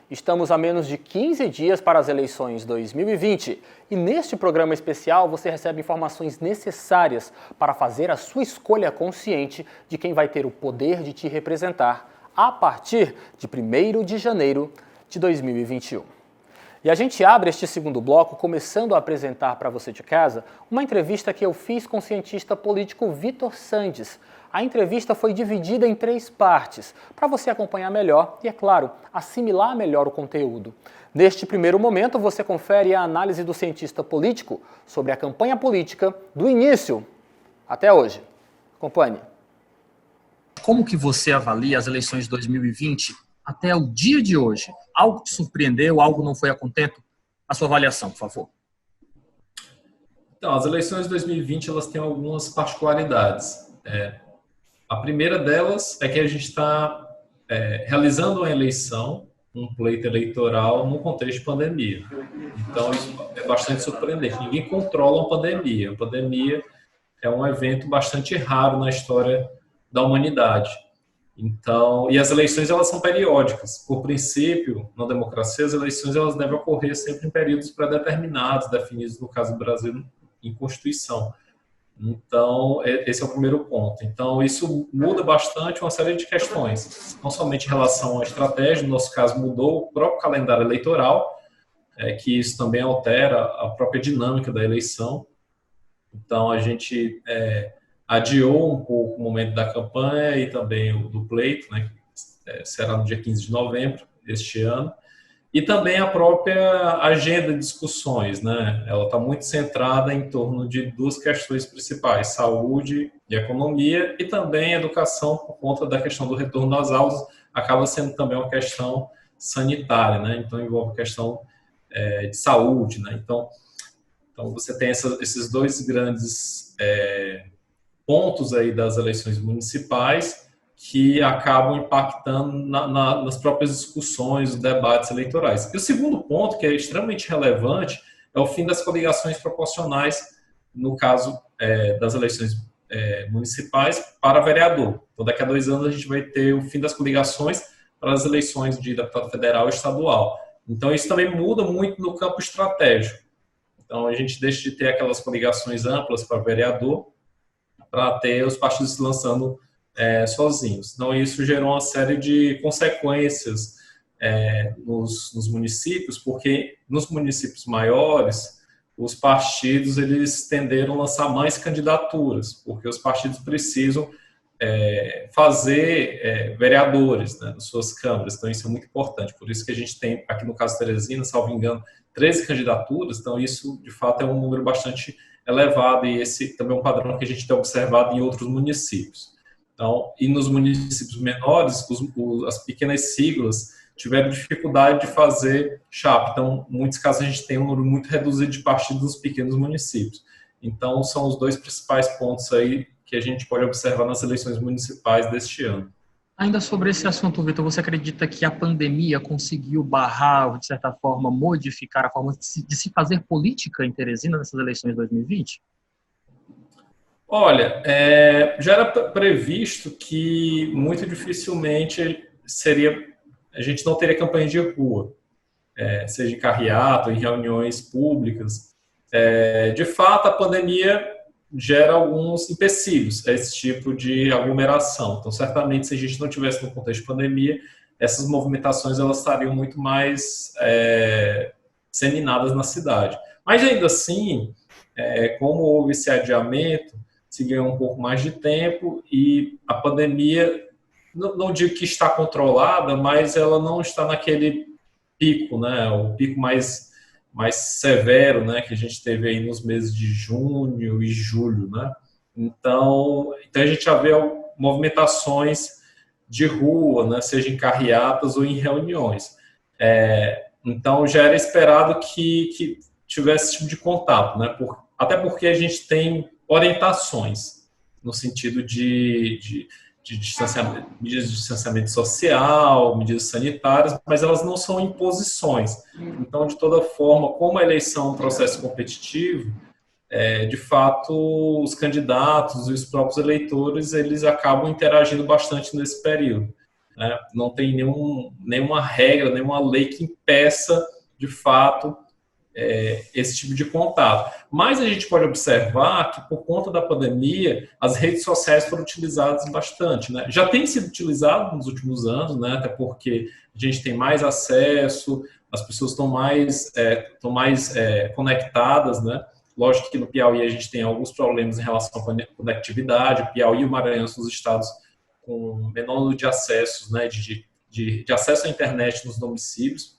Estamos a menos de 15 dias para as eleições 2020 e neste programa especial você recebe informações necessárias para fazer a sua escolha consciente de quem vai ter o poder de te representar a partir de 1º de janeiro de 2021. E a gente abre este segundo bloco começando a apresentar para você de casa uma entrevista que eu fiz com o cientista político Vitor Sandes. A entrevista foi dividida em 3 partes, para você acompanhar melhor e, é claro, assimilar melhor o conteúdo. Neste primeiro momento, você confere a análise do cientista político sobre a campanha política do início até hoje. Acompanhe. Como que você avalia as eleições de 2020 até o dia de hoje? Algo te surpreendeu, algo não foi a contento? A sua avaliação, por favor. Então, as eleições de 2020 elas têm algumas particularidades. A primeira delas é que a gente está realizando uma eleição, um pleito eleitoral, num contexto de pandemia. Então, isso é bastante surpreendente. Ninguém controla uma pandemia. A pandemia é um evento bastante raro na história da humanidade. Então, e as eleições elas são periódicas. Por princípio, na democracia, as eleições elas devem ocorrer sempre em períodos pré-determinados, definidos, no caso do Brasil, em Constituição. Então, esse é o primeiro ponto. Então, isso muda bastante uma série de questões, não somente em relação à estratégia, no nosso caso mudou o próprio calendário eleitoral, que isso também altera a própria dinâmica da eleição. Então, a gente adiou um pouco o momento da campanha e também o do pleito, né, que será no dia 15 de novembro deste ano. E também a própria agenda de discussões, né? Ela está muito centrada em torno de 2 questões principais, saúde e economia, e também educação, por conta da questão do retorno às aulas, acaba sendo também uma questão sanitária, né? Então envolve a questão de saúde, né? Então você tem esses 2 grandes pontos aí das eleições municipais que acabam impactando nas próprias discussões, os debates eleitorais. E o segundo ponto, que é extremamente relevante, é o fim das coligações proporcionais, no caso das eleições municipais, para vereador. Então, daqui a 2 anos, a gente vai ter o fim das coligações para as eleições de deputado federal e estadual. Então, isso também muda muito no campo estratégico. Então, a gente deixa de ter aquelas coligações amplas para vereador, para ter os partidos se lançando sozinhos. Então, isso gerou uma série de consequências nos municípios, porque nos municípios maiores, os partidos eles tenderam a lançar mais candidaturas, porque os partidos precisam fazer vereadores, né, nas suas câmaras. Então, isso é muito importante. Por isso que a gente tem, aqui no caso de Teresina, salvo engano, 13 candidaturas. Então, isso, de fato, é um número bastante elevado e esse também é um padrão que a gente tem observado em outros municípios. Então, e nos municípios menores, as pequenas siglas tiveram dificuldade de fazer chapa. Então, em muitos casos, a gente tem um número muito reduzido de partidos nos pequenos municípios. Então, são os 2 principais pontos aí que a gente pode observar nas eleições municipais deste ano. Ainda sobre esse assunto, Vitor, você acredita que a pandemia conseguiu barrar, de certa forma, modificar a forma de se fazer política em Teresina nessas eleições de 2020? Olha, já era previsto que muito dificilmente a gente não teria campanha de rua, seja em carreata ou em reuniões públicas. De fato, a pandemia gera alguns empecilhos a esse tipo de aglomeração. Então, certamente, se a gente não tivesse no contexto de pandemia, essas movimentações elas estariam muito mais disseminadas na cidade. Mas, ainda assim, como houve esse adiamento, se ganhou um pouco mais de tempo e a pandemia, não digo que está controlada, mas ela não está naquele pico, né? O pico mais severo, né? Que a gente teve aí nos meses de junho e julho, né? Então a gente já vê movimentações de rua, né? Seja em carreatas ou em reuniões. Então já era esperado que tivesse esse tipo de contato, né? Até porque a gente tem orientações no sentido de distanciamento, medidas de distanciamento social, medidas sanitárias, mas elas não são imposições. Então, de toda forma, como a eleição é um processo competitivo, de fato, os candidatos e os próprios eleitores, eles acabam interagindo bastante nesse período. né? Não tem nenhuma regra, nenhuma lei que impeça, de fato, esse tipo de contato. Mas a gente pode observar que, por conta da pandemia, as redes sociais foram utilizadas bastante, né? Já tem sido utilizado nos últimos anos, né? Até porque a gente tem mais acesso, as pessoas estão mais conectadas, né? Lógico que no Piauí a gente tem alguns problemas em relação à conectividade. O Piauí e o Maranhão são os estados com menor número de acessos, né? De acesso à internet nos domicílios,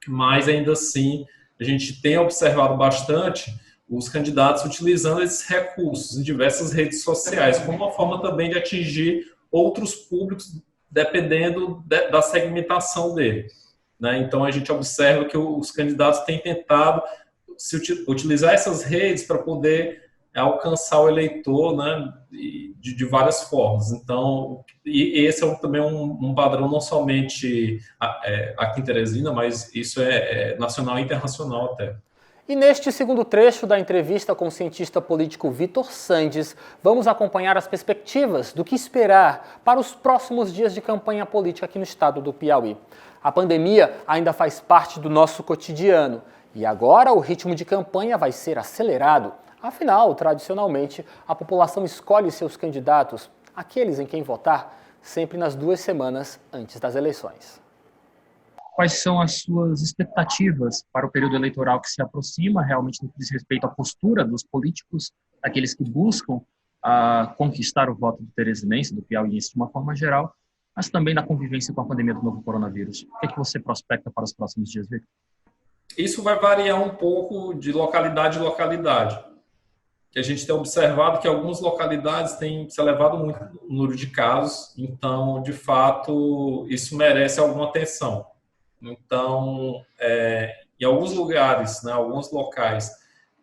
mas ainda assim a gente tem observado bastante os candidatos utilizando esses recursos em diversas redes sociais, como uma forma também de atingir outros públicos, dependendo da segmentação dele, né? Então, a gente observa que os candidatos têm tentado utilizar essas redes para poder alcançar o eleitor, né, de várias formas. Então, e esse é também um padrão não somente aqui em Teresina, mas isso é nacional e internacional até. E neste segundo trecho da entrevista com o cientista político Vitor Sandes, vamos acompanhar as perspectivas do que esperar para os próximos dias de campanha política aqui no estado do Piauí. A pandemia ainda faz parte do nosso cotidiano e agora o ritmo de campanha vai ser acelerado. Afinal, tradicionalmente, a população escolhe seus candidatos, aqueles em quem votar, sempre nas 2 semanas antes das eleições. Quais são as suas expectativas para o período eleitoral que se aproxima, realmente no que diz respeito à postura dos políticos, aqueles que buscam conquistar o voto do teresinense, do piauiense de uma forma geral, mas também na convivência com a pandemia do novo coronavírus? O que é que você prospecta para os próximos dias, Victor? Isso vai variar um pouco de localidade em localidade. Que a gente tem observado que algumas localidades têm se elevado muito o número de casos, então, de fato, isso merece alguma atenção. Então, em alguns lugares, né, alguns locais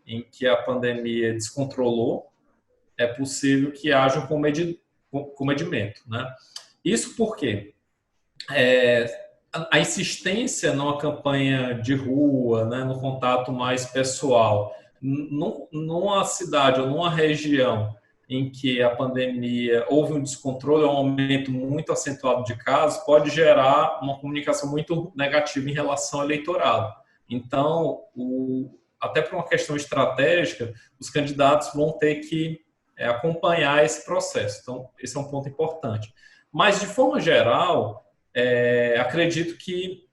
em que a pandemia descontrolou, é possível que haja um comedimento, né? Isso porque a insistência numa campanha de rua, né, no contato mais pessoal, numa cidade ou numa região em que a pandemia houve um descontrole, um aumento muito acentuado de casos, pode gerar uma comunicação muito negativa em relação ao eleitorado. Então, até por uma questão estratégica, os candidatos vão ter que acompanhar esse processo. Então, esse é um ponto importante. Mas, de forma geral, acredito que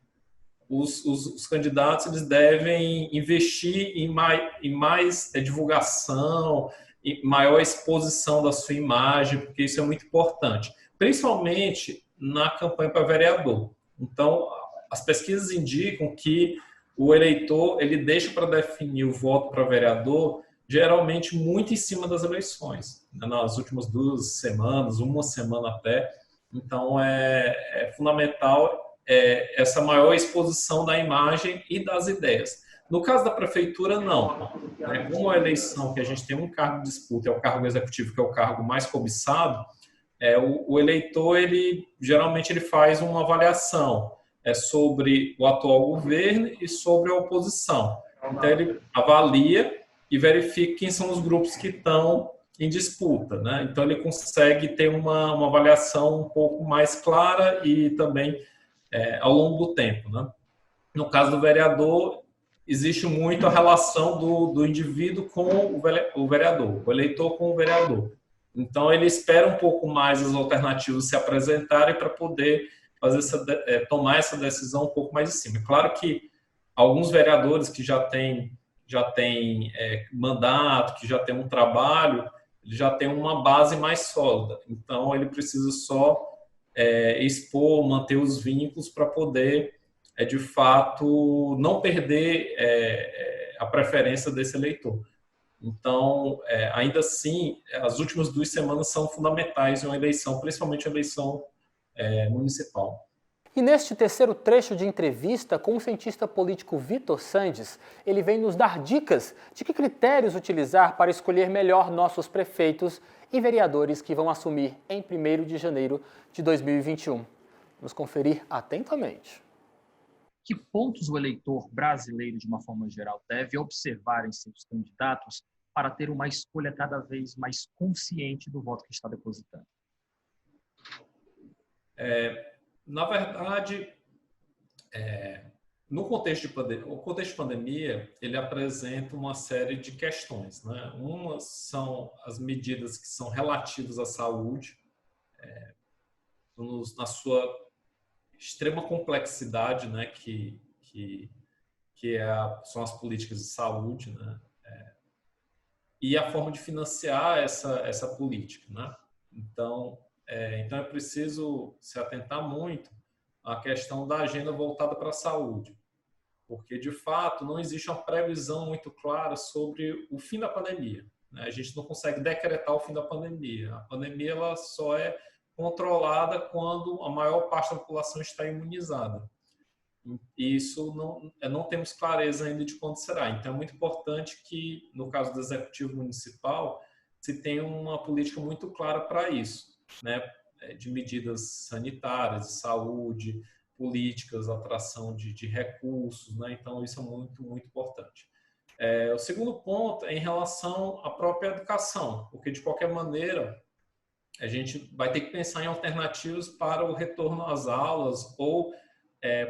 os candidatos eles devem investir em mais divulgação, em maior exposição da sua imagem, porque isso é muito importante, principalmente na campanha para vereador. Então, as pesquisas indicam que o eleitor ele deixa para definir o voto para vereador geralmente muito em cima das eleições, né? Nas últimas 2 semanas, uma semana até. Então, é fundamental essa maior exposição da imagem e das ideias. No caso da prefeitura, não. Como a eleição que a gente tem um cargo de disputa, é o cargo executivo, que é o cargo mais cobiçado, o eleitor, geralmente ele faz uma avaliação sobre o atual governo e sobre a oposição. Então, ele avalia e verifica quem são os grupos que estão em disputa, né? Então, ele consegue ter uma avaliação um pouco mais clara e também ao longo do tempo, né? No caso do vereador, existe muito a relação do indivíduo com o vereador, o eleitor com o vereador. Então, ele espera um pouco mais as alternativas se apresentarem para poder tomar essa decisão um pouco mais em cima. Claro que alguns vereadores que já têm mandato, que já têm um trabalho, ele já tem uma base mais sólida. Então, ele precisa só expor, manter os vínculos para poder, de fato, não perder a preferência desse eleitor. Então, ainda assim, as últimas 2 semanas são fundamentais em uma eleição, principalmente a eleição municipal. E neste terceiro trecho de entrevista com o cientista político Vitor Sandes, ele vem nos dar dicas de que critérios utilizar para escolher melhor nossos prefeitos e vereadores que vão assumir em 1º de janeiro de 2021. Vamos conferir atentamente. Que pontos o eleitor brasileiro, de uma forma geral, deve observar em seus candidatos para ter uma escolha cada vez mais consciente do voto que está depositando? Na verdade, no contexto de pandemia, ele apresenta uma série de questões, né? Umas são as medidas que são relativas à saúde, na sua extrema complexidade, né? São as políticas de saúde, né? E a forma de financiar essa política, né? Então é preciso se atentar muito à questão da agenda voltada para a saúde, porque, de fato, não existe uma previsão muito clara sobre o fim da pandemia, né? A gente não consegue decretar o fim da pandemia. A pandemia ela só é controlada quando a maior parte da população está imunizada. E isso não temos clareza ainda de quando será. Então, é muito importante que, no caso do Executivo Municipal, se tenha uma política muito clara para isso, né? De medidas sanitárias, de saúde, políticas, atração de recursos, né? Então, isso é muito, muito importante. O segundo ponto é em relação à própria educação, porque, de qualquer maneira, a gente vai ter que pensar em alternativas para o retorno às aulas ou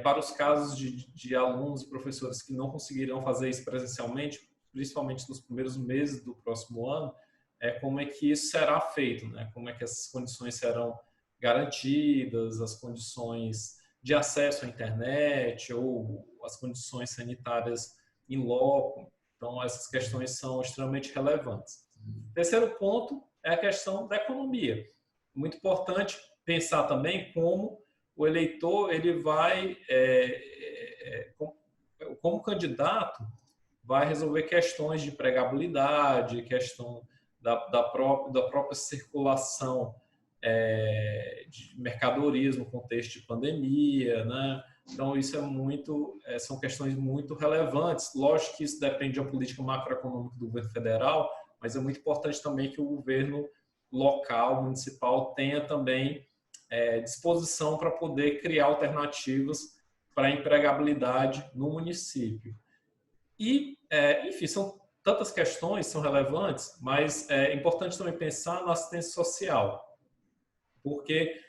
para os casos de alunos e professores que não conseguirão fazer isso presencialmente, principalmente nos primeiros meses do próximo ano, como é que isso será feito, né? Como é que essas condições serão garantidas, as condições de acesso à internet ou as condições sanitárias em loco. Então, essas questões são extremamente relevantes. Terceiro ponto é a questão da economia. Muito importante pensar também como o eleitor ele vai, como candidato, vai resolver questões de empregabilidade, questão da própria circulação de mercadorias no contexto de pandemia, né? Então, isso são questões muito relevantes. Lógico que isso depende da política macroeconômica do governo federal, mas é muito importante também que o governo local, municipal, tenha também disposição para poder criar alternativas para a empregabilidade no município. E, enfim, são tantas questões, são relevantes, mas é importante também pensar na assistência social, porque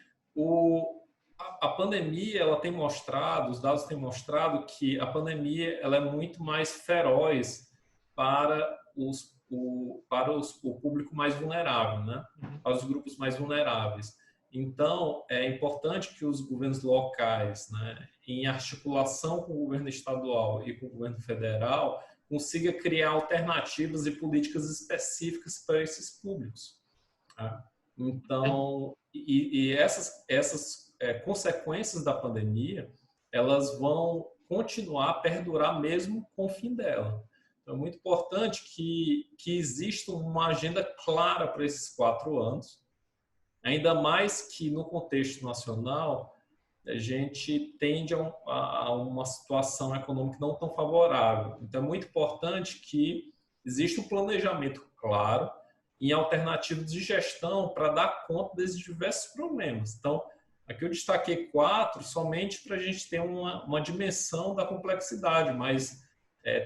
a pandemia, ela tem mostrado, os dados têm mostrado que a pandemia ela é muito mais feroz para o público mais vulnerável, né? Para os grupos mais vulneráveis. Então, é importante que os governos locais, né, em articulação com o governo estadual e com o governo federal, consiga criar alternativas e políticas específicas para esses públicos. Tá? Então, essas consequências da pandemia, elas vão continuar a perdurar mesmo com o fim dela. Então, é muito importante que exista uma agenda clara para esses 4 anos, ainda mais que no contexto nacional a gente tende a uma situação econômica não tão favorável. Então, é muito importante que exista um planejamento claro em alternativas de gestão para dar conta desses diversos problemas. Então, aqui eu destaquei 4 somente para a gente ter uma dimensão da complexidade, mas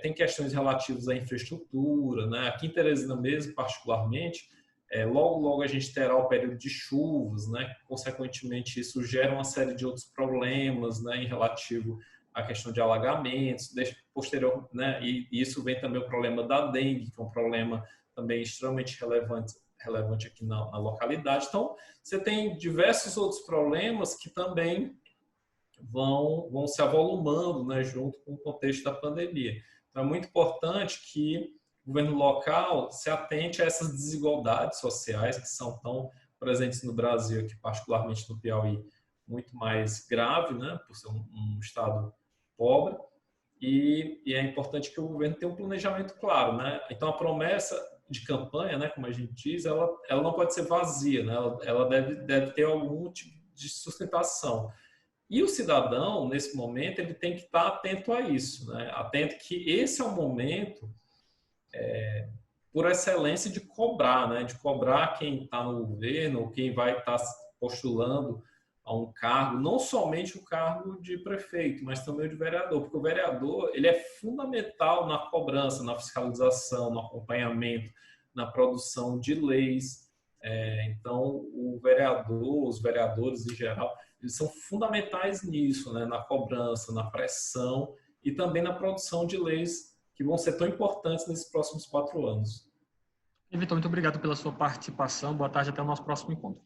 tem questões relativas à infraestrutura, né? Aqui em Teresina mesmo, particularmente, logo a gente terá o período de chuvas, né? Consequentemente, isso gera uma série de outros problemas, né? Em relativo à questão de alagamentos, posterior, né? E isso vem também o problema da dengue, que é um problema também extremamente relevante aqui na localidade. Então, você tem diversos outros problemas que também vão se avolumando, né, junto com o contexto da pandemia. Então, é muito importante que o governo local se atente a essas desigualdades sociais que são tão presentes no Brasil, aqui particularmente no Piauí, muito mais grave, né, por ser um estado pobre, e é importante que o governo tenha um planejamento claro, né? Então, a promessa de campanha, né, como a gente diz, ela não pode ser vazia, né? Ela deve ter algum tipo de sustentação. E o cidadão, nesse momento, ele tem que estar atento a isso, né? Atento que esse é o momento, por excelência, de cobrar, né? De cobrar quem está no governo, ou quem vai estar postulando a um cargo, não somente o cargo de prefeito, mas também o de vereador, porque o vereador ele é fundamental na cobrança, na fiscalização, no acompanhamento, na produção de leis. Então, o vereador, os vereadores em geral, eles são fundamentais nisso, né? Na cobrança, na pressão e também na produção de leis que vão ser tão importantes nesses próximos 4 anos. Vitor, muito obrigado pela sua participação. Boa tarde, até o nosso próximo encontro.